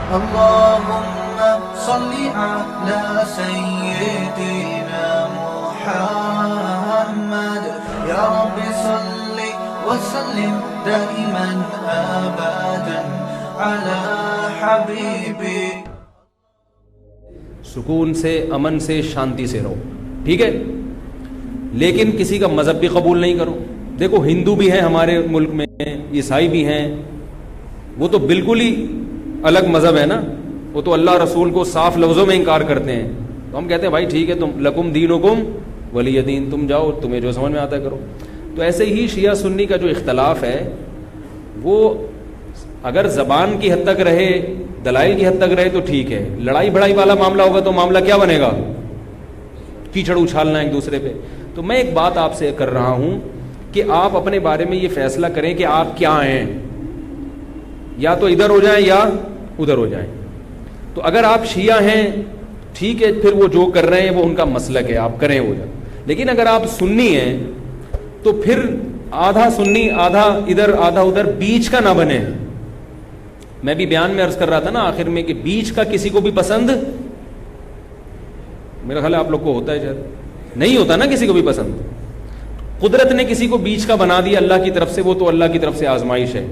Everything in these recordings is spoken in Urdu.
اللهم صل على سيدنا محمد يا رب صل وسلم دائما ابدا على حبيبي. سکون سے، امن سے، شانتی سے رہو، ٹھیک ہے، لیکن کسی کا مذہب بھی قبول نہیں کرو. دیکھو ہندو بھی ہیں ہمارے ملک میں، عیسائی بھی ہیں، وہ تو بالکل ہی الگ مذہب ہے نا، وہ تو اللہ رسول کو صاف لفظوں میں انکار کرتے ہیں. تو ہم کہتے ہیں بھائی ٹھیک ہے، تم لکم دینکم ولی دین، تم جاؤ، تمہیں جو سمجھ میں آتا ہے کرو. تو ایسے ہی شیعہ سنی کا جو اختلاف ہے وہ اگر زبان کی حد تک رہے، دلائل کی حد تک رہے تو ٹھیک ہے. لڑائی بڑائی والا معاملہ ہوگا تو معاملہ کیا بنے گا؟ کیچڑ اچھالنا ایک دوسرے پہ. تو میں ایک بات آپ سے کر رہا ہوں کہ آپ اپنے بارے میں یہ فیصلہ کریں کہ آپ کیا ہیں، یا تو ادھر ہو جائیں یا ادھر ہو جائیں. تو اگر آپ شیعہ ہیں ٹھیک ہے، پھر وہ جو کر رہے ہیں وہ ان کا مسلک ہے، آپ کریں وہ جائیں. لیکن اگر آپ سنی ہیں تو پھر آدھا سنی آدھا ادھر آدھا ادھر، بیچ کا نہ بنے. میں بھی بیان میں عرض کر رہا تھا نا آخر میں کہ بیچ کا کسی کو بھی پسند، میرا خیال ہے آپ لوگ کو ہوتا ہے، شاید نہیں ہوتا نا کسی کو بھی پسند. قدرت نے کسی کو بیچ کا بنا دیا اللہ کی طرف سے، وہ تو اللہ کی طرف سے آزمائش ہے.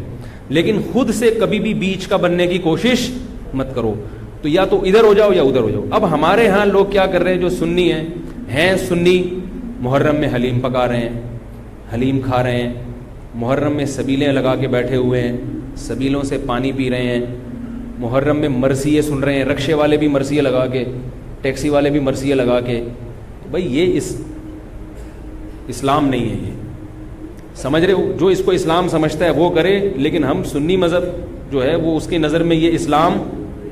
لیکن خود سے کبھی بھی بیچ کا بننے کی کوشش مت کرو. تو یا تو ادھر ہو جاؤ یا ادھر ہو جاؤ. اب ہمارے ہاں لوگ کیا کر رہے ہیں جو سنی ہیں سنی، محرم میں حلیم پکا رہے ہیں، حلیم کھا رہے ہیں، محرم میں سبیلیں لگا کے بیٹھے ہوئے ہیں، سبیلوں سے پانی پی رہے ہیں، محرم میں مرثیے سن رہے ہیں، رکشے والے بھی مرثیے لگا کے، ٹیکسی والے بھی مرثیے لگا کے. بھائی یہ اسلام نہیں ہے، یہ سمجھ رہے ہو؟ جو اس کو اسلام سمجھتا ہے وہ کرے، لیکن ہم سنی مذہب جو ہے وہ اس کی نظر میں یہ اسلام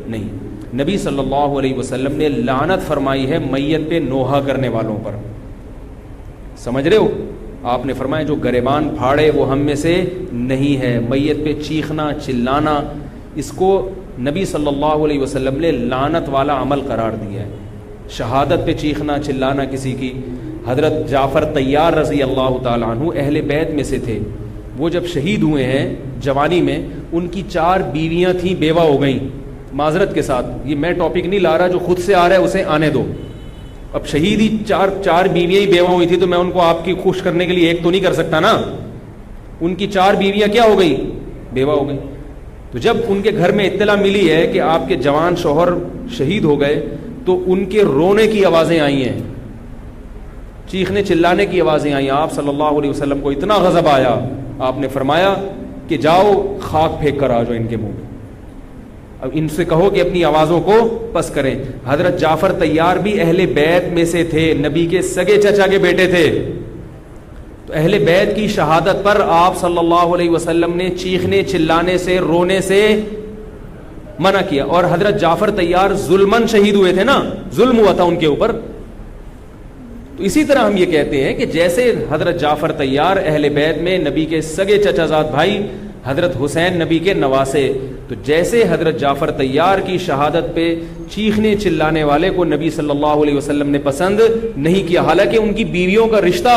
نہیں. نبی صلی اللہ علیہ وسلم نے لعنت فرمائی ہے میت پہ نوحہ کرنے والوں پر، سمجھ رہے ہو؟ آپ نے فرمایا جو گریبان پھاڑے وہ ہم میں سے نہیں ہے. میت پہ چیخنا چلانا، اس کو نبی صلی اللہ علیہ وسلم نے لعنت والا عمل قرار دیا ہے. شہادت پہ چیخنا چلانا کسی کی. حضرت جعفر طیار رضی اللہ تعالیٰ عنہ اہل بیت میں سے تھے. وہ جب شہید ہوئے ہیں جوانی میں، ان کی 4 بیویاں تھیں، بیوہ ہو گئیں. معذرت کے ساتھ یہ میں ٹاپک نہیں لا رہا، جو خود سے آ رہا ہے اسے آنے دو. اب شہید ہی چار بیویاں ہی بیوہ ہوئی تھی تو میں ان کو آپ کی خوش کرنے کے لیے ایک تو نہیں کر سکتا نا. ان کی 4 بیویاں کیا ہو گئی؟ بیوہ ہو گئی. تو جب ان کے گھر میں اطلاع ملی ہے کہ آپ کے جوان شوہر شہید ہو گئے تو ان کے رونے کی آوازیں آئی ہیں، چیخنے چلانے کی آوازیں آئیں. آپ صلی اللہ علیہ وسلم کو اتنا غضب آیا، آپ نے فرمایا کہ جاؤ خاک پھینک کر آ جاؤ ان کے منہ میں. اب ان سے کہو کہ اپنی آوازوں کو پس کریں. حضرت جعفر طیار بھی اہل بیت میں سے تھے، نبی کے سگے چچا کے بیٹے تھے. تو اہل بیت کی شہادت پر آپ صلی اللہ علیہ وسلم نے چیخنے چلانے سے، رونے سے منع کیا. اور حضرت جعفر طیار ظلمن شہید ہوئے تھے نا، ظلم ہوا تھا ان کے اوپر. تو اسی طرح ہم یہ کہتے ہیں کہ جیسے حضرت جعفر طیار اہل بیت میں نبی کے سگے چچا زاد بھائی، حضرت حسین نبی کے نواسے، تو جیسے حضرت جعفر طیار کی شہادت پہ چیخنے چلانے والے کو نبی صلی اللہ علیہ وسلم نے پسند نہیں کیا. حالانکہ ان کی بیویوں کا رشتہ،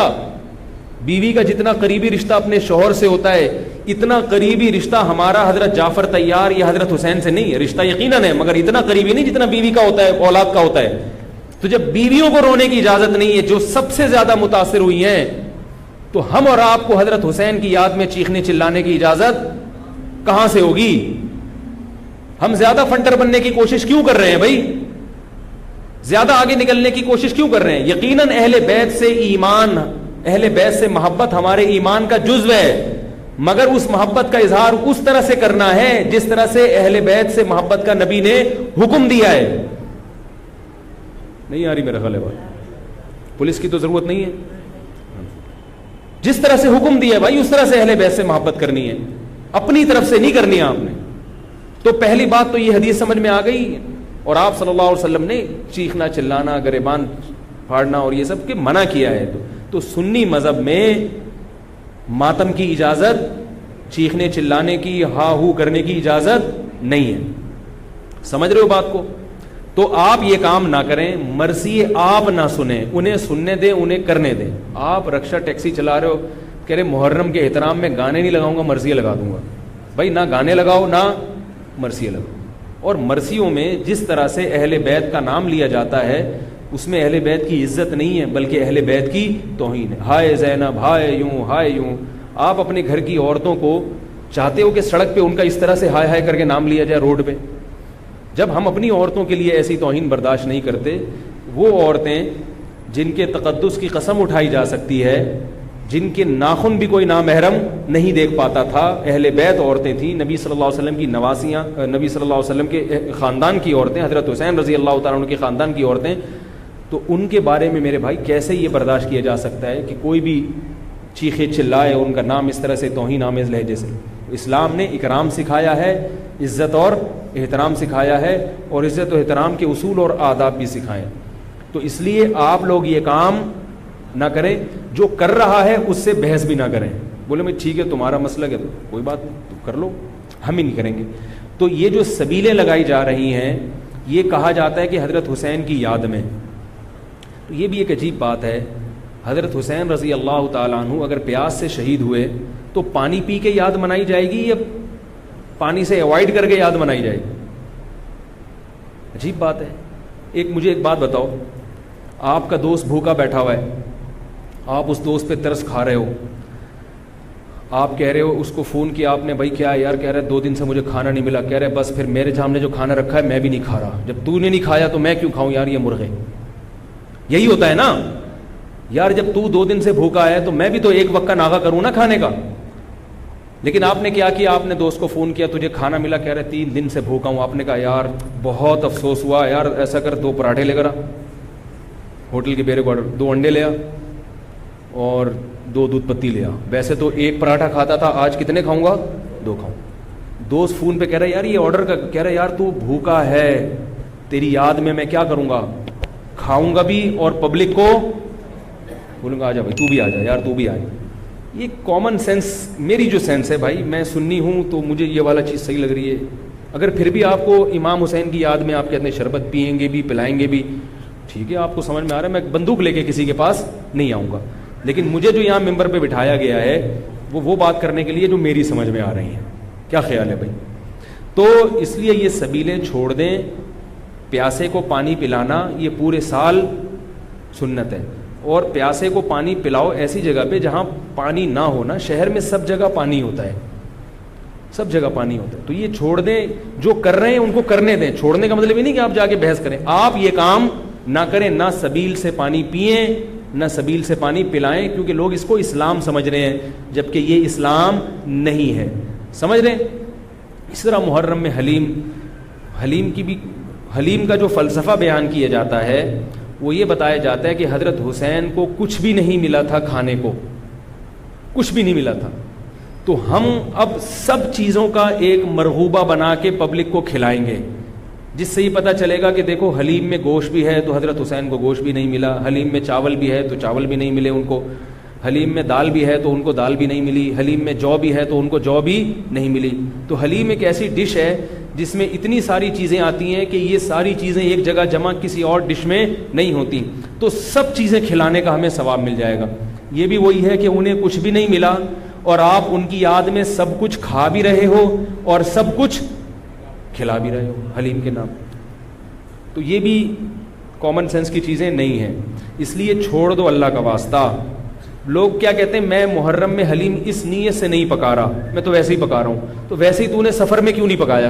بیوی کا جتنا قریبی رشتہ اپنے شوہر سے ہوتا ہے، اتنا قریبی رشتہ ہمارا حضرت جعفر طیار یا حضرت حسین سے نہیں ہے. رشتہ یقیناً ہے مگر اتنا قریبی نہیں جتنا بیوی کا ہوتا ہے، اولاد کا ہوتا ہے. تو جب بیویوں کو رونے کی اجازت نہیں ہے جو سب سے زیادہ متاثر ہوئی ہیں، تو ہم اور آپ کو حضرت حسین کی یاد میں چیخنے چلانے کی اجازت کہاں سے ہوگی؟ ہم زیادہ فنٹر بننے کی کوشش کیوں کر رہے ہیں بھائی؟ زیادہ آگے نکلنے کی کوشش کیوں کر رہے ہیں؟ یقیناً اہل بیت سے ایمان، اہل بیت سے محبت ہمارے ایمان کا جزو ہے، مگر اس محبت کا اظہار اس طرح سے کرنا ہے جس طرح سے اہل بیت سے محبت کا نبی نے حکم دیا ہے. نہیں آ رہی میرا خیال ہے بات؟ پولیس کی تو ضرورت نہیں ہے. جس طرح سے حکم دیا ہے بھائی اس طرح سے اہل بیت سے محبت کرنی ہے، اپنی طرف سے نہیں کرنی ہے آپ نے. تو پہلی بات تو یہ حدیث سمجھ میں آ گئی. اور آپ صلی اللہ علیہ وسلم نے چیخنا چلانا، گریبان پھاڑنا اور یہ سب کے منع کیا ہے. تو سنی مذہب میں ماتم کی اجازت، چیخنے چلانے کی، ہا ہو کرنے کی اجازت نہیں ہے. سمجھ رہے ہو بات کو؟ تو آپ یہ کام نہ کریں، مرثی آپ نہ سنیں، انہیں سننے دیں، انہیں کرنے دیں. آپ رکشہ ٹیکسی چلا رہے ہو، کہہ رہے محرم کے احترام میں گانے نہیں لگاؤں گا، مرثیے لگا دوں گا. بھائی نہ گانے لگاؤ نہ مرثیے لگاؤ. اور مرثیوں میں جس طرح سے اہل بیت کا نام لیا جاتا ہے اس میں اہل بیت کی عزت نہیں ہے بلکہ اہل بیت کی توہین ہے. ہائے زینب، ہائے یوں، ہائے یوں. آپ اپنے گھر کی عورتوں کو چاہتے ہو کہ سڑک پہ ان کا اس طرح سے ہائے ہائے کر کے نام لیا جائے روڈ پہ؟ جب ہم اپنی عورتوں کے لیے ایسی توہین برداشت نہیں کرتے، وہ عورتیں جن کے تقدس کی قسم اٹھائی جا سکتی ہے، جن کے ناخن بھی کوئی نامحرم نہیں دیکھ پاتا تھا، اہل بیت عورتیں تھیں، نبی صلی اللہ علیہ وسلم کی نواسیاں، نبی صلی اللہ علیہ وسلم کے خاندان کی عورتیں، حضرت حسین رضی اللہ تعالیٰ عنہ کے خاندان کی عورتیں، تو ان کے بارے میں میرے بھائی کیسے یہ برداشت کیا جا سکتا ہے کہ کوئی بھی چیخے چلائے ان کا نام اس طرح سے توہین آمیز لہجے سے؟ اسلام نے اکرام سکھایا ہے، عزت اور احترام سکھایا ہے، اور عزت و احترام کے اصول اور آداب بھی سکھائے. تو اس لیے آپ لوگ یہ کام نہ کریں، جو کر رہا ہے اس سے بحث بھی نہ کریں. بولے میں ٹھیک ہے تمہارا مسلک ہے تو کوئی بات نہیں، تو کر لو، ہم ہی نہیں کریں گے. تو یہ جو سبیلیں لگائی جا رہی ہیں، یہ کہا جاتا ہے کہ حضرت حسین کی یاد میں. تو یہ بھی ایک عجیب بات ہے. حضرت حسین رضی اللہ تعالیٰ عنہ اگر پیاس سے شہید ہوئے تو پانی پی کے یاد منائی جائے گی یا پانی سے اوائڈ کر کے یاد منائی جائے گی؟ عجیب بات ہے. مجھے ایک بات بتاؤ، آپ کا دوست بھوکا بیٹھا ہوا ہے، آپ اس دوست پہ ترس کھا رہے ہو، آپ کہہ رہے ہو، اس کو فون کیا آپ نے، بھائی کیا یار؟ کہہ رہے 2 دن سے مجھے کھانا نہیں ملا. کہہ رہے بس پھر میرے سامنے جو کھانا رکھا ہے میں بھی نہیں کھا رہا، جب تو نے نہیں کھایا تو میں کیوں کھاؤں یار یہ مرغے. یہی ہوتا ہے نا یار، جب تو 2 دن سے بھوکا ہے تو میں بھی تو ایک وقت کا ناغہ کروں نا کھانے کا. لیکن آپ نے کیا کیا؟ آپ نے دوست کو فون کیا، تجھے کھانا ملا؟ کہہ رہے 3 دن سے بھوکا ہوں. آپ نے کہا یار بہت افسوس ہوا یار، ایسا کر 2 پراٹھے لے کر آ، ہوٹل کے بیرے کو 2 انڈے لے آ اور 2 دودھ پتی لے آ. ویسے تو 1 پراٹھا کھاتا تھا، آج کتنے کھاؤں گا؟ 2 کھاؤں. دوست فون پہ کہہ رہا یار یہ آرڈر کا، کہہ رہا یار تو بھوکا ہے، تیری یاد میں کیا کروں گا، کھاؤں گا بھی اور پبلک کو بولوں گا آ جا بھائی تو بھی آ جا یار تو بھی آ جا. یہ کامن سینس، میری جو سینس ہے بھائی، میں سنی ہوں تو مجھے یہ والا چیز صحیح لگ رہی ہے. اگر پھر بھی آپ کو امام حسین کی یاد میں آپ کہتے ہیں شربت پئیں گے بھی پلائیں گے بھی، ٹھیک ہے آپ کو سمجھ میں آ رہا ہے، میں بندوق لے کے کسی کے پاس نہیں آؤں گا. لیکن مجھے جو یہاں ممبر پہ بٹھایا گیا ہے وہ بات کرنے کے لیے جو میری سمجھ میں آ رہی ہیں. کیا خیال ہے بھائی؟ تو اس لیے یہ سبیلیں چھوڑ دیں. پیاسے کو پانی پلانا یہ پورے سال سنت ہے، اور پیاسے کو پانی پلاؤ ایسی جگہ پہ جہاں پانی نہ ہونا. شہر میں سب جگہ پانی ہوتا ہے، سب جگہ پانی ہوتا ہے. تو یہ چھوڑ دیں، جو کر رہے ہیں ان کو کرنے دیں. چھوڑنے کا مطلب یہ نہیں کہ آپ جا کے بحث کریں. آپ یہ کام نہ کریں، نہ سبیل سے پانی پئیں نہ سبیل سے پانی پلائیں، کیونکہ لوگ اس کو اسلام سمجھ رہے ہیں جبکہ یہ اسلام نہیں ہے. سمجھ رہے ہیں؟ اس طرح محرم میں حلیم کا جو فلسفہ بیان کیا جاتا ہے وہ یہ بتایا جاتا ہے کہ حضرت حسین کو کچھ بھی نہیں ملا تھا، کھانے کو کچھ بھی نہیں ملا تھا، تو ہم اب سب چیزوں کا ایک مرغوبہ بنا کے پبلک کو کھلائیں گے، جس سے یہ پتہ چلے گا کہ دیکھو حلیم میں گوشت بھی ہے تو حضرت حسین کو گوشت بھی نہیں ملا، حلیم میں چاول بھی ہے تو چاول بھی نہیں ملے ان کو، حلیم میں دال بھی ہے تو ان کو دال بھی نہیں ملی، حلیم میں جو بھی ہے تو ان کو جو بھی نہیں ملی. تو حلیم ایک ایسی ڈش ہے جس میں اتنی ساری چیزیں آتی ہیں کہ یہ ساری چیزیں ایک جگہ جمع کسی اور ڈش میں نہیں ہوتی. تو سب چیزیں کھلانے کا ہمیں ثواب مل جائے گا. یہ بھی وہی ہے کہ انہیں کچھ بھی نہیں ملا اور آپ ان کی یاد میں سب کچھ کھا بھی رہے ہو اور سب کچھ کھلا بھی رہے ہو حلیم کے نام. تو یہ بھی کامن سینس کی چیزیں نہیں ہیں، اس لیے چھوڑ دو اللہ کا واسطہ. لوگ کیا کہتے ہیں، میں محرم میں حلیم اس نیت سے نہیں پکا رہا، میں تو ویسے ہی پکا رہا ہوں. تو ویسے ہی تو نے سفر میں کیوں نہیں پکایا؟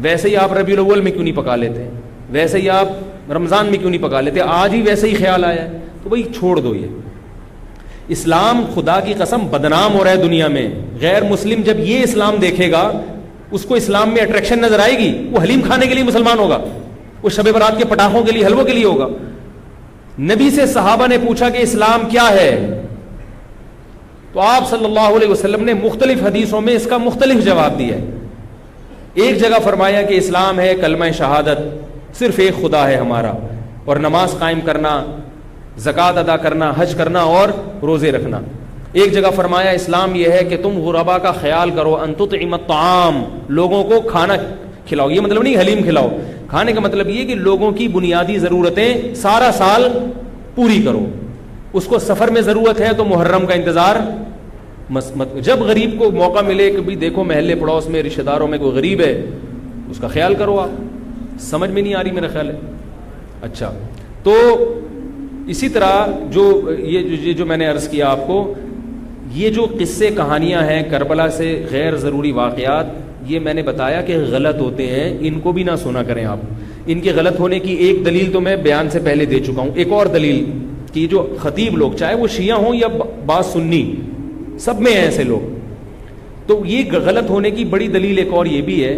ویسے ہی آپ ربیع الاول میں کیوں نہیں پکا لیتے؟ ویسے ہی آپ رمضان میں کیوں نہیں پکا لیتے؟ آج ہی ویسے ہی خیال آیا ہے. تو بھائی چھوڑ دو. یہ اسلام خدا کی قسم بدنام ہو رہا ہے دنیا میں. غیر مسلم جب یہ اسلام دیکھے گا اس کو اسلام میں اٹریکشن نظر آئے گی، وہ حلیم کھانے کے لیے مسلمان ہوگا، وہ شب برات کے پٹاخوں کے لیے، حلووں کے لیے ہوگا. نبی سے صحابہ نے پوچھا کہ اسلام کیا ہے، تو آپ صلی اللہ علیہ وسلم نے مختلف حدیثوں میں اس کا مختلف جواب دیا ہے. ایک جگہ فرمایا کہ اسلام ہے کلمہ شہادت، صرف ایک خدا ہے ہمارا، اور نماز قائم کرنا، زکوٰۃ ادا کرنا، حج کرنا اور روزے رکھنا. ایک جگہ فرمایا اسلام یہ ہے کہ تم غربا کا خیال کرو، ان تطعم الطعام، لوگوں کو کھانا کھلاؤ. یہ مطلب نہیں حلیم کھلاؤ، کھانے کا مطلب یہ کہ لوگوں کی بنیادی ضرورتیں سارا سال پوری کرو. اس کو سفر میں ضرورت ہے تو محرم کا انتظار مت. جب غریب کو موقع ملے کہ بھی دیکھو محلے پڑوس میں رشتہ داروں میں کوئی غریب ہے، اس کا خیال کرو. آپ سمجھ میں نہیں آ رہی میرا خیال ہے. اچھا, تو اسی طرح جو میں نے عرض کیا آپ کو, یہ جو قصے کہانیاں ہیں کربلا سے غیر ضروری واقعات, یہ میں نے بتایا کہ غلط ہوتے ہیں, ان کو بھی نہ سنا کریں آپ. ان کے غلط ہونے کی ایک دلیل تو میں بیان سے پہلے دے چکا ہوں. ایک اور دلیل کہ جو خطیب لوگ, چاہے وہ شیعہ ہوں یا بعض سنی, سب میں ہیں ایسے لوگ, تو یہ غلط ہونے کی بڑی دلیل ایک اور یہ بھی ہے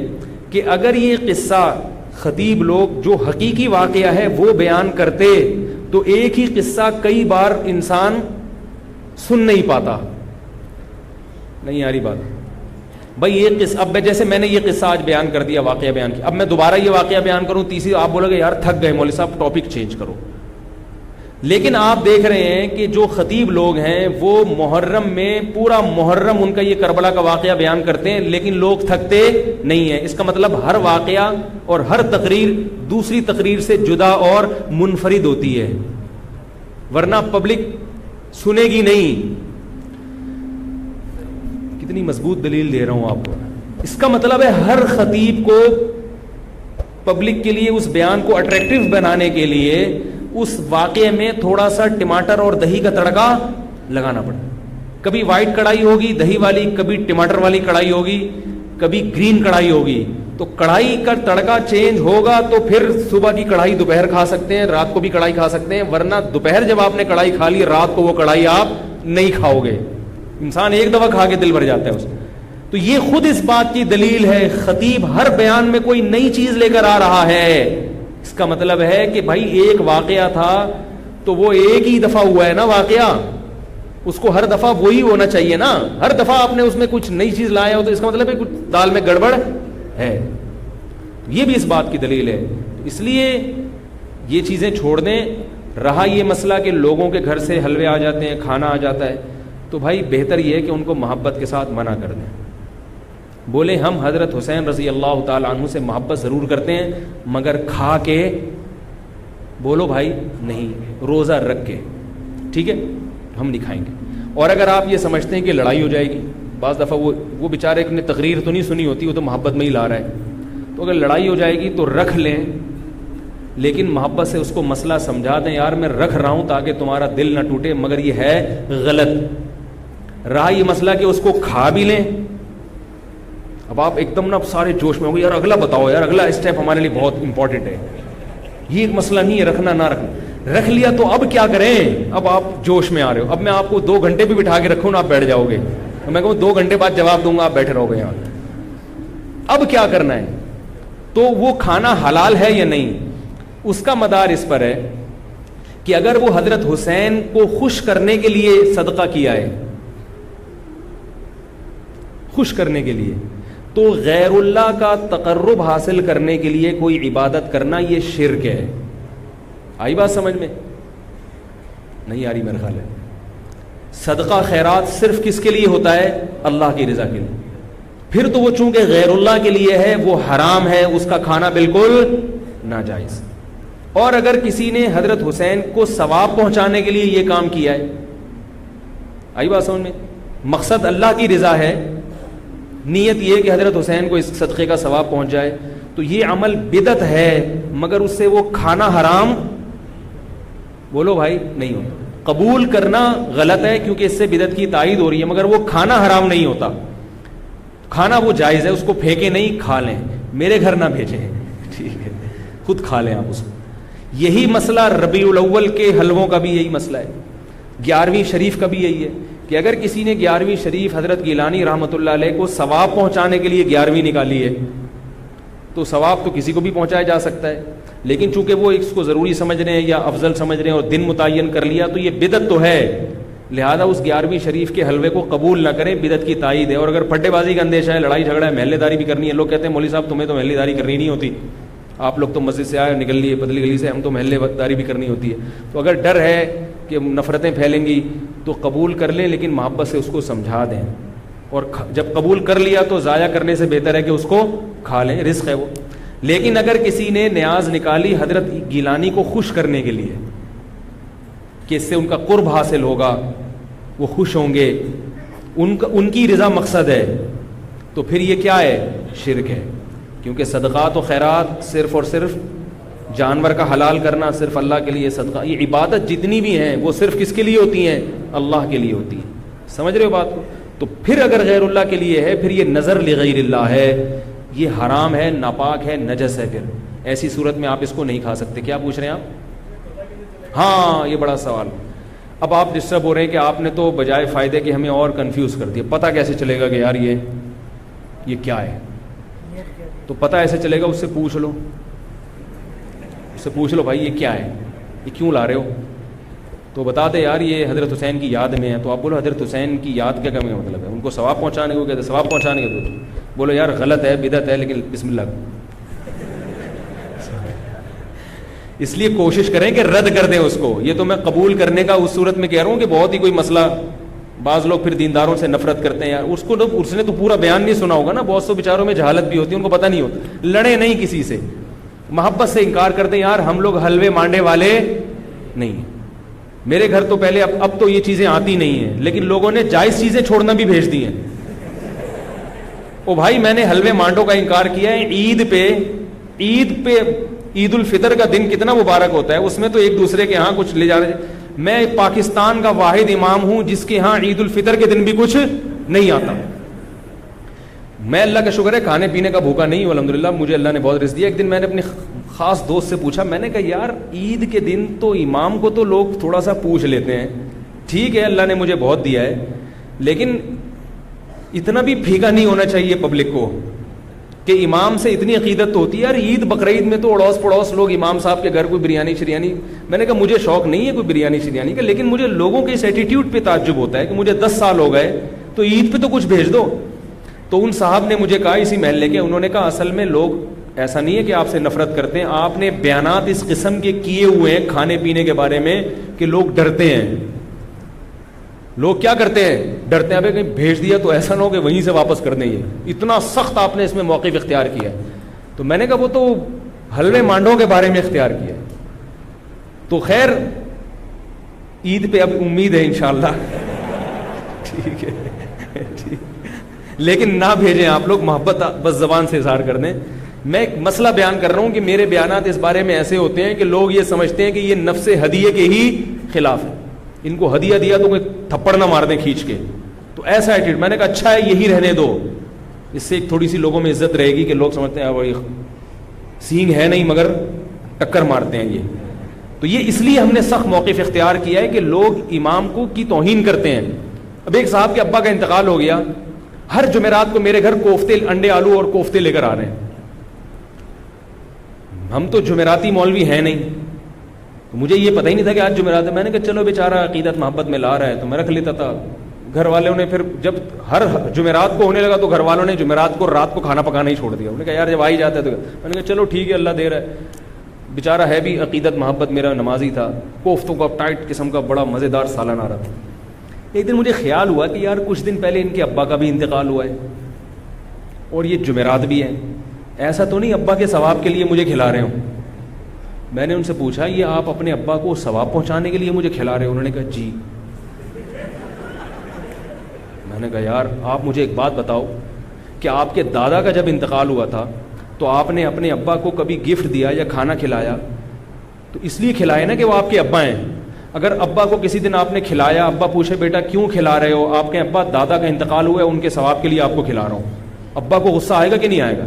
کہ اگر یہ قصہ خطیب لوگ جو حقیقی واقعہ ہے وہ بیان کرتے تو ایک ہی قصہ کئی بار انسان سن نہیں پاتا. نہیں آ رہی بات بھائی؟ یہ قصہ اب جیسے میں نے یہ قصہ آج بیان کر دیا, واقعہ بیان کیا, اب میں دوبارہ یہ واقعہ بیان کروں, تیسری آپ بولو گے یار تھک گئے مولوی صاحب, ٹاپک چینج کرو. لیکن آپ دیکھ رہے ہیں کہ جو خطیب لوگ ہیں وہ محرم میں پورا محرم ان کا یہ کربلا کا واقعہ بیان کرتے ہیں, لیکن لوگ تھکتے نہیں ہیں. اس کا مطلب ہر واقعہ اور ہر تقریر دوسری تقریر سے جدا اور منفرد ہوتی ہے, ورنہ پبلک سنے گی نہیں. کتنی مضبوط دلیل دے رہا ہوں آپ کو. اس کا مطلب ہے ہر خطیب کو پبلک کے لیے اس بیان کو اٹریکٹیو بنانے کے لیے اس واقعے میں تھوڑا سا ٹماٹر اور دہی کا تڑکا لگانا پڑتا. کبھی وائٹ کڑھائی ہوگی دہی والی, کبھی ٹماٹر والی کڑھائی ہوگی, کبھی گرین کڑھائی ہوگی. تو کڑھائی کا تڑکا چینج ہوگا تو پھر صبح کی کڑھائی دوپہر کھا سکتے ہیں, رات کو بھی کڑھائی کھا سکتے ہیں, ورنہ دوپہر جب آپ نے کڑھائی کھا لی رات کو وہ کڑھائی آپ نہیں کھاؤ گے. انسان ایک دفعہ کھا کے دل بھر جاتا ہے اس. تو یہ خود اس بات کی دلیل ہے خطیب ہر بیان میں کوئی نئی چیز لے کر آ رہا ہے. اس کا مطلب ہے کہ بھائی ایک واقعہ تھا تو وہ ایک ہی دفعہ ہوا ہے نا واقعہ, اس کو ہر دفعہ وہی ہونا چاہیے نا. ہر دفعہ آپ نے اس میں کچھ نئی چیز لایا ہو تو اس کا مطلب ہے کچھ دال میں گڑبڑ ہے. یہ بھی اس بات کی دلیل ہے. اس لیے یہ چیزیں چھوڑ دیں. رہا یہ مسئلہ کہ لوگوں کے گھر سے حلوے آ جاتے ہیں, کھانا آ جاتا ہے, تو بھائی بہتر یہ ہے کہ ان کو محبت کے ساتھ منع کر دیں. بولے ہم حضرت حسین رضی اللہ تعالیٰ عنہ سے محبت ضرور کرتے ہیں مگر کھا کے بولو بھائی نہیں, روزہ رکھ کے, ٹھیک ہے ہم نہیں کھائیں گے. اور اگر آپ یہ سمجھتے ہیں کہ لڑائی ہو جائے گی, بعض دفعہ وہ بیچارے نے تقریر تو نہیں سنی ہوتی, وہ تو محبت میں ہی لا رہا ہے, تو اگر لڑائی ہو جائے گی تو رکھ لیں, لیکن محبت سے اس کو مسئلہ سمجھا دیں, یار میں رکھ رہا ہوں تاکہ تمہارا دل نہ ٹوٹے مگر یہ ہے غلط. رہا یہ مسئلہ کہ اس کو کھا بھی لیں, اب آپ ایک دم نا سارے جوش میں ہو گئے, یار اگلا بتاؤ, یار اگلا اسٹیپ ہمارے لیے بہت امپورٹنٹ ہے, یہ ایک مسئلہ نہیں ہے رکھنا نہ رکھنا. رکھ لیا تو اب کیا کریں؟ اب آپ جوش میں آ رہے ہو, اب میں آپ کو 2 گھنٹے بھی بٹھا کے رکھوں نا آپ بیٹھ جاؤ گے, میں کہوں 2 گھنٹے بعد جواب دوں گا آپ بیٹھے رہو گے یہاں. اب کیا کرنا ہے؟ تو وہ کھانا حلال ہے یا نہیں, اس کا مدار اس پر ہے کہ اگر وہ حضرت حسین کو خوش کرنے کے لیے صدقہ کیا ہے, خوش کرنے کے لیے, تو غیر اللہ کا تقرب حاصل کرنے کے لیے کوئی عبادت کرنا یہ شرک ہے. آئی بات سمجھ میں؟ نہیں آ رہی میرا خیال ہے. صدقہ خیرات صرف کس کے لیے ہوتا ہے؟ اللہ کی رضا کے لیے. پھر تو وہ چونکہ غیر اللہ کے لیے ہے وہ حرام ہے, اس کا کھانا بالکل ناجائز. اور اگر کسی نے حضرت حسین کو ثواب پہنچانے کے لیے یہ کام کیا ہے, آئی بات سمجھ میں, مقصد اللہ کی رضا ہے, نیت یہ کہ حضرت حسین کو اس صدقے کا ثواب پہنچ جائے, تو یہ عمل بدعت ہے مگر اس سے وہ کھانا حرام بولو بھائی نہیں ہوتا. قبول کرنا غلط ہے کیونکہ اس سے بدعت کی تائید ہو رہی ہے, مگر وہ کھانا حرام نہیں ہوتا. کھانا وہ جائز ہے, اس کو پھینکے نہیں, کھا لیں, میرے گھر نہ بھیجیں, ٹھیک ہے, خود کھا لیں آپ اس کو. یہی مسئلہ ربیع الاول کے حلووں کا بھی یہی مسئلہ ہے, 11ویں شریف کا بھی یہی ہے کہ اگر کسی نے 11ویں شریف حضرت گیلانی رحمۃ اللہ علیہ کو ثواب پہنچانے کے لیے 11ویں نکالی ہے تو ثواب تو کسی کو بھی پہنچایا جا سکتا ہے, لیکن چونکہ وہ اس کو ضروری سمجھ رہے ہیں یا افضل سمجھ رہے ہیں اور دن متعین کر لیا تو یہ بدعت تو ہے, لہذا اس 11ویں شریف کے حلوے کو قبول نہ کریں, بدعت کی تائید ہے. اور اگر پھڈے بازی کا اندیشہ ہے, لڑائی جھگڑا ہے, محلے داری بھی کرنی ہے, لوگ کہتے ہیں مولوی صاحب تمہیں تو محلے داری کرنی نہیں ہوتی, آپ لوگ تو مسجد سے آئے نکل لیے پتلی گلی سے, ہم تو محلے داری بھی کرنی ہوتی ہے. تو اگر ڈر ہے کہ نفرتیں پھیلیں گی تو قبول کر لیں, لیکن محبت سے اس کو سمجھا دیں, اور جب قبول کر لیا تو ضائع کرنے سے بہتر ہے کہ اس کو کھا لیں, رزق ہے وہ. لیکن اگر کسی نے نیاز نکالی حضرت گیلانی کو خوش کرنے کے لیے کہ اس سے ان کا قرب حاصل ہوگا, وہ خوش ہوں گے, ان کی رضا مقصد ہے, تو پھر یہ کیا ہے؟ شرک ہے, کیونکہ صدقات و خیرات صرف اور صرف جانور کا حلال کرنا صرف اللہ کے لیے، صدقہ یہ عبادت جتنی بھی ہیں وہ صرف کس کے لیے ہوتی ہیں؟ اللہ کے لیے ہوتی ہیں. سمجھ رہے ہو بات کو؟ تو پھر اگر غیر اللہ کے لیے ہے پھر یہ نظر لغیر اللہ ہے، یہ حرام ہے، ناپاک ہے، نجس ہے. پھر ایسی صورت میں آپ اس کو نہیں کھا سکتے. کیا پوچھ رہے ہیں آپ؟ ہاں یہ بڑا سوال. اب آپ ڈسٹرب ہو رہے ہیں کہ آپ نے تو بجائے فائدے کے ہمیں اور کنفیوز کر دیا. پتہ کیسے چلے گا کہ یار یہ کیا ہے؟ تو پتہ ایسے چلے گا، اس سے پوچھ لو، اس سے پوچھ لو بھائی یہ کیا ہے، یہ کیوں لا رہے ہو؟ تو بتا دے یار یہ حضرت حسین کی یاد میں ہے. تو آپ بولو حضرت حسین کی یاد کیا کرنے کا مطلب ہے؟ ان کو ثواب پہنچانے کو کہتے ہیں، ثواب پہنچانے کے تو بولو یار غلط ہے، بدعت ہے، لیکن بسم اللہ. اس لیے کوشش کریں کہ رد کر دیں اس کو. یہ تو میں قبول کرنے کا اس صورت میں کہہ رہا ہوں کہ بہت ہی کوئی مسئلہ، بعض لوگ پھر دینداروں سے نفرت کرتے ہیں. یار اس نے تو پورا بیان نہیں سنا ہوگا نا. بہت سے بیچاروں میں جہالت بھی ہوتی ہے، ان کو پتہ نہیں ہوتا. لڑے نہیں کسی سے، محبت سے انکار کرتے ہیں. یار ہم لوگ حلوے مانڈے والے نہیں ہیں. میرے گھر تو پہلے اب تو یہ چیزیں آتی نہیں ہیں، لیکن لوگوں نے جائز چیزیں چھوڑنا بھی بھیج دی ہیں. او بھائی میں نے حلوے مانڈوں کا انکار کیا ہے. عید پہ عید الفطر کا دن کتنا مبارک ہوتا ہے، اس میں تو ایک دوسرے کے ہاں کچھ لے جا رہے. میں پاکستان کا واحد امام ہوں جس کے ہاں عید الفطر کے دن بھی کچھ نہیں آتا. میں اللہ کا شکر ہے کھانے پینے کا بھوکا نہیں ہوں الحمدللہ، مجھے اللہ نے بہت رزق دیا. ایک دن میں نے اپنے خاص دوست سے پوچھا، میں نے کہا یار عید کے دن تو امام کو تو لوگ تھوڑا سا پوچھ لیتے ہیں، ٹھیک ہے اللہ نے مجھے بہت دیا ہے، لیکن اتنا بھی پھیکا نہیں ہونا چاہیے پبلک کو کہ امام سے اتنی عقیدت تو ہوتی ہے. یار عید بقرعید میں تو اڑوس پڑوس لوگ امام صاحب کے گھر کوئی بریانی شریانی. میں نے کہا مجھے شوق نہیں ہے کوئی بریانی شریانی کا، لیکن مجھے لوگوں کے اس ایٹیٹیوڈ پہ تعجب ہوتا ہے کہ مجھے 10 سال ہو گئے تو عید پہ تو کچھ بھیج دو. تو ان صاحب نے مجھے کہا اسی محلے کے، انہوں نے کہا اصل میں لوگ ایسا نہیں ہے کہ آپ سے نفرت کرتے ہیں، آپ نے بیانات اس قسم کے کیے ہوئے ہیں کھانے پینے کے بارے میں کہ لوگ ڈرتے ہیں. لوگ کیا کرتے ہیں؟ ڈرتے ہیں. ابھی کہیں بھیج دیا تو ایسا نہ ہو کہ وہیں سے واپس کر دیں. یہ اتنا سخت آپ نے اس میں موقف اختیار کیا ہے. تو میں نے کہا وہ تو حلوے مانڈوں کے بارے میں اختیار کیا ہے. تو خیر عید پہ اب امید ہے انشاءاللہ. ٹھیک ہے لیکن نہ بھیجیں آپ لوگ، محبت بس زبان سے اظہار کر دیں. میں ایک مسئلہ بیان کر رہا ہوں کہ میرے بیانات اس بارے میں ایسے ہوتے ہیں کہ لوگ یہ سمجھتے ہیں کہ یہ نفس ہدیے کے ہی خلاف ہے. ان کو ہدیہ دیا تو کوئی تھپڑ نہ مار دیں کھینچ کے. تو ایسا ایٹیٹیوڈ، میں نے کہا اچھا ہے یہی رہنے دو، اس سے ایک تھوڑی سی لوگوں میں عزت رہے گی کہ لوگ سمجھتے ہیں وہی سینگ ہے نہیں مگر ٹکر مارتے ہیں یہ. تو یہ اس لیے ہم نے سخت موقف اختیار کیا ہے کہ لوگ امام کو کی توہین کرتے ہیں. اب ایک صاحب کے ابا کا انتقال ہو گیا، ہر جمعرات کو میرے گھر کوفتے، انڈے آلو اور کوفتے لے کر آ رہے ہیں. ہم تو جمعراتی مولوی ہیں نہیں، تو مجھے یہ پتہ ہی نہیں تھا کہ آج جمعرات ہے. میں نے کہا چلو بیچارہ عقیدت محبت میں لا رہا ہے تو میں رکھ لیتا تھا. گھر والوں نے پھر جب ہر جمعرات کو ہونے لگا تو گھر والوں نے جمعرات کو رات کو کھانا پکانا ہی چھوڑ دیا. انہوں نے کہا یار جب آ ہی جاتا ہے تو میں نے کہا چلو ٹھیک ہے اللہ دے رہا ہے. بیچارہ ہے بھی عقیدت محبت میرا نمازی تھا. کوفتوں کا ٹائٹ قسم کا بڑا مزیدار سالن آ رہا تھا. ایک دن مجھے خیال ہوا کہ یار کچھ دن پہلے ان کے ابا کا بھی انتقال ہوا ہے اور یہ جمعرات بھی ہے، ایسا تو نہیں ابا کے ثواب کے لیے مجھے کھلا رہے ہوں. میں نے ان سے پوچھا یہ آپ اپنے ابا کو ثواب پہنچانے کے لیے مجھے کھلا رہے ہو؟ انہوں نے کہا جی. میں نے کہا یار آپ مجھے ایک بات بتاؤ کہ آپ کے دادا کا جب انتقال ہوا تھا تو آپ نے اپنے ابا کو کبھی گفٹ دیا یا کھانا کھلایا؟ تو اس لیے کھلایا نا کہ وہ آپ کے ابا ہیں. اگر ابا کو کسی دن آپ نے کھلایا، ابا پوچھے بیٹا کیوں کھلا رہے ہو؟ آپ کے ابا دادا کا انتقال ہوا ہے، ان کے ثواب کے لیے آپ کو کھلا رہا ہوں. ابا کو غصہ آئے گا کہ نہیں آئے گا؟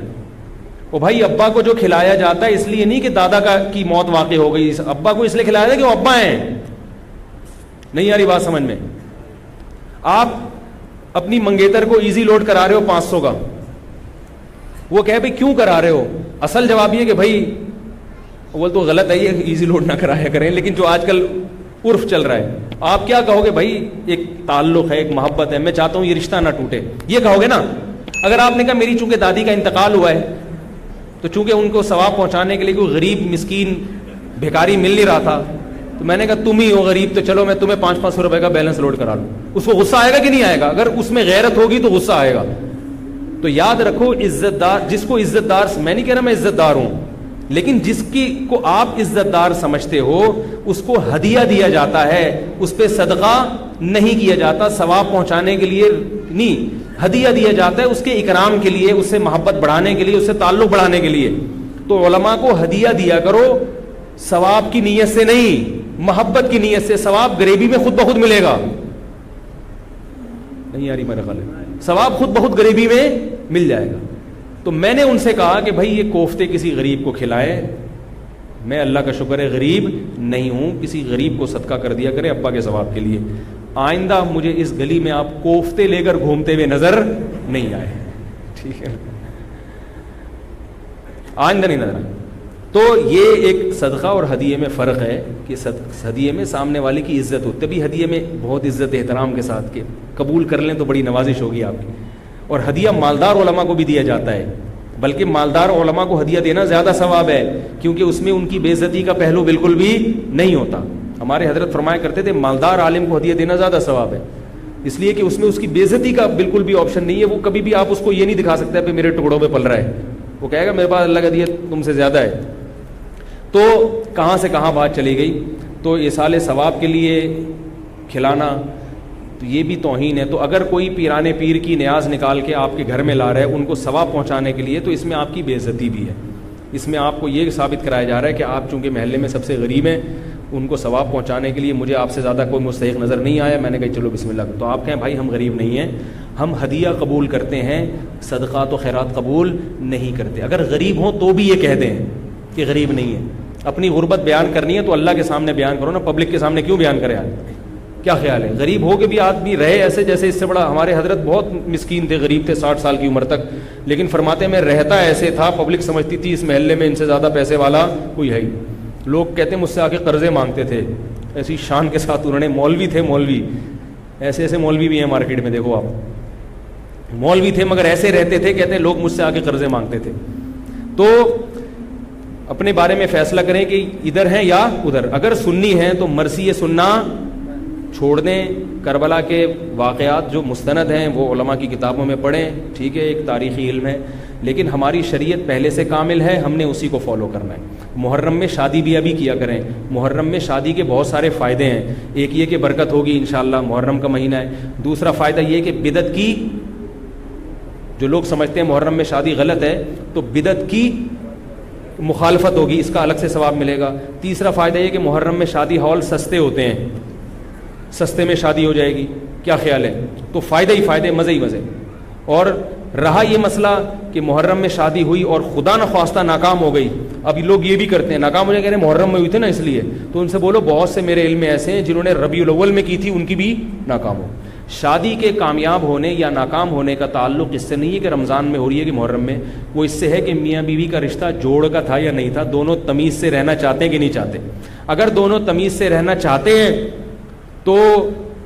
وہ بھائی ابا کو جو کھلایا جاتا ہے اس لیے نہیں کہ دادا کی موت واقع ہو گئی، ابا کو اس لیے کھلایا جاتا ہے کہ وہ ابا ہیں. نہیں آ رہی بات سمجھ میں؟ آپ اپنی منگیتر کو ایزی لوڈ کرا رہے ہو 500 کا، وہ کہے بھائی کیوں کرا رہے ہو؟ اصل جواب یہ کہ بھائی وہ تو غلط ہے یہ ایزی لوڈ نہ کرایا کریں، لیکن جو آج کل عرف چل رہا ہے آپ کیا کہو گے؟ بھائی ایک تعلق ہے، ایک محبت ہے، میں چاہتا ہوں یہ رشتہ نہ ٹوٹے، یہ کہو گے نا. اگر آپ نے کہا میری چونکہ دادی کا انتقال ہوا ہے تو چونکہ ان کو ثواب پہنچانے کے لیے کوئی غریب مسکین بھیکاری مل نہیں رہا تھا تو میں نے کہا تم ہی ہو غریب تو چلو میں تمہیں 500 روپے کا بیلنس لوڈ کرا لوں، اس کو غصہ آئے گا کہ نہیں آئے گا؟ اگر اس میں غیرت ہوگی تو غصہ آئے گا. تو یاد رکھو عزت دار، جس کو عزت دار، میں نہیں کہہ رہا میں عزت دار ہوں، لیکن جس کی کو آپ عزت دار سمجھتے ہو اس کو ہدیہ دیا جاتا ہے، اس پہ صدقہ نہیں کیا جاتا ثواب پہنچانے کے لیے نہیں. ہدیہ دیا جاتا ہے اس کے اکرام کے لیے, اس سے محبت بڑھانے کے لیے, اس سے تعلق بڑھانے کے لیے. تو علماء کو ہدیہ دیا کرو ثواب کی نیت سے نہیں, محبت کی نیت سے. ثواب غریبی میں خود بخود ملے گا, نہیں یاری میرا خیال ہے, ثواب خود بخود غریبی میں مل جائے گا. تو میں نے ان سے کہا کہ بھائی یہ کوفتے کسی غریب کو کھلائے, میں اللہ کا شکر ہے غریب نہیں ہوں, کسی غریب کو صدقہ کر دیا کرے ابا کے ثواب کے لیے. آئندہ مجھے اس گلی میں آپ کوفتے لے کر گھومتے ہوئے نظر نہیں آئے, ٹھیک ہے, آئندہ نہیں نظر آئے. تو یہ ایک صدقہ اور ہدیے میں فرق ہے کہ ہدیے میں سامنے والے کی عزت ہوتی ہے, تبھی ہدیے میں بہت عزت احترام کے ساتھ کہ قبول کر لیں تو بڑی نوازش ہوگی آپ کی. اور ہدیہ مالدار علماء کو بھی دیا جاتا ہے, بلکہ مالدار علماء کو ہدیہ دینا زیادہ ثواب ہے, کیونکہ اس میں ان کی بے عزتی کا پہلو بالکل بھی نہیں ہوتا. ہمارے حضرت فرمایا کرتے تھے مالدار عالم کو ہدیہ دینا زیادہ ثواب ہے, اس لیے کہ اس میں اس کی بے عزتی کا بالکل بھی آپشن نہیں ہے. وہ کبھی بھی آپ اس کو یہ نہیں دکھا سکتے کہ میرے ٹکڑوں پہ پل رہا ہے, وہ کہے گا میرے پاس اللہ کا ہدیہ تم سے زیادہ ہے. تو کہاں سے کہاں بات چلی گئی. تو ایصال ثواب کے لیے کھلانا تو یہ بھی توہین ہے. تو اگر کوئی پیران پیر کی نیاز نکال کے آپ کے گھر میں لا رہا ہے ان کو ثواب پہنچانے کے لیے, تو اس میں آپ کی بے عزتی بھی ہے. اس میں آپ کو یہ ثابت کرایا جا رہا ہے کہ آپ چونکہ محلے میں سب سے غریب ہیں, ان کو ثواب پہنچانے کے لیے مجھے آپ سے زیادہ کوئی مستحق نظر نہیں آیا, میں نے کہا چلو بسم اللہ. تو آپ کہیں بھائی ہم غریب نہیں ہیں, ہم ہدیہ قبول کرتے ہیں, صدقات و خیرات قبول نہیں کرتے. اگر غریب ہوں تو بھی یہ کہہ دیں کہ غریب نہیں ہے. اپنی غربت بیان کرنی ہے تو اللہ کے سامنے بیان کرو نا, پبلک کے سامنے کیوں بیان کرے آدمی؟ کیا خیال ہے؟ غریب ہو کے بھی آدمی رہے ایسے جیسے اس سے بڑا. ہمارے حضرت بہت مسکین تھے, غریب تھے 60 سال کی عمر تک, لیکن فرماتے میں رہتا ایسے تھا پبلک سمجھتی تھی اس محلے میں ان سے زیادہ پیسے والا کوئی ہے ہی. لوگ کہتے ہیں مجھ سے آ کے قرضے مانگتے تھے, ایسی شان کے ساتھ انہوں نے. مولوی تھے, مولوی ایسے ایسے مولوی بھی ہیں مارکیٹ میں, دیکھو آپ, مولوی تھے مگر ایسے رہتے تھے, کہتے ہیں لوگ مجھ سے آ کے قرضے مانگتے تھے. تو اپنے بارے میں فیصلہ کریں کہ ادھر ہیں یا ادھر. اگر سنی ہیں تو مرثی سننا چھوڑ دیں. کربلا کے واقعات جو مستند ہیں وہ علماء کی کتابوں میں پڑھیں, ٹھیک ہے, ایک تاریخی علم ہے, لیکن ہماری شریعت پہلے سے کامل ہے, ہم نے اسی کو فالو کرنا ہے. محرم میں شادی بیاہ بھی کیا کریں. محرم میں شادی کے بہت سارے فائدے ہیں. ایک یہ کہ برکت ہوگی انشاءاللہ, محرم کا مہینہ ہے. دوسرا فائدہ یہ کہ بدعت کی, جو لوگ سمجھتے ہیں محرم میں شادی غلط ہے تو بدعت کی مخالفت ہوگی, اس کا الگ سے ثواب ملے گا. تیسرا فائدہ یہ کہ محرم میں شادی ہال سستے ہوتے ہیں, سستے میں شادی ہو جائے گی. کیا خیال ہے؟ تو فائدے ہی فائدے, مزے ہی مزے. اور رہا یہ مسئلہ کہ محرم میں شادی ہوئی اور خدا نخواستہ ناکام ہو گئی. ابھی لوگ یہ بھی کرتے ہیں, ناکام ہونے کہہ رہے ہیں محرم میں ہوئی تھے نا اس لیے, تو ان سے بولو بہت سے میرے علم میں ایسے ہیں جنہوں نے ربیع الاول میں کی تھی, ان کی بھی ناکام ہو. شادی کے کامیاب ہونے یا ناکام ہونے کا تعلق اس سے نہیں ہے کہ رمضان میں ہو رہی ہے کہ محرم میں, وہ اس سے ہے کہ میاں بیوی کا رشتہ جوڑ کا تھا یا نہیں تھا, دونوں تمیز سے رہنا چاہتے ہیں کہ نہیں چاہتے. اگر دونوں تمیز سے رہنا چاہتے ہیں تو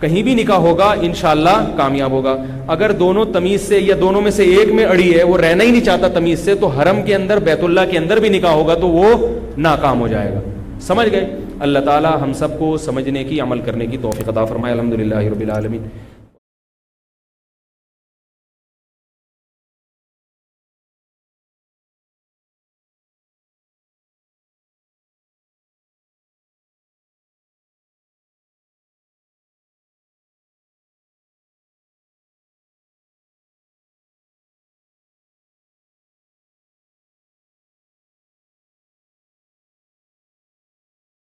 کہیں بھی نکاح ہوگا انشاءاللہ کامیاب ہوگا. اگر دونوں تمیز سے یا دونوں میں سے ایک میں اڑی ہے, وہ رہنا ہی نہیں چاہتا تمیز سے, تو حرم کے اندر بیت اللہ کے اندر بھی نکاح ہوگا تو وہ ناکام ہو جائے گا. سمجھ گئے؟ اللہ تعالی ہم سب کو سمجھنے کی, عمل کرنے کی توفیق عطا فرمائے. الحمدللہ رب العالمین.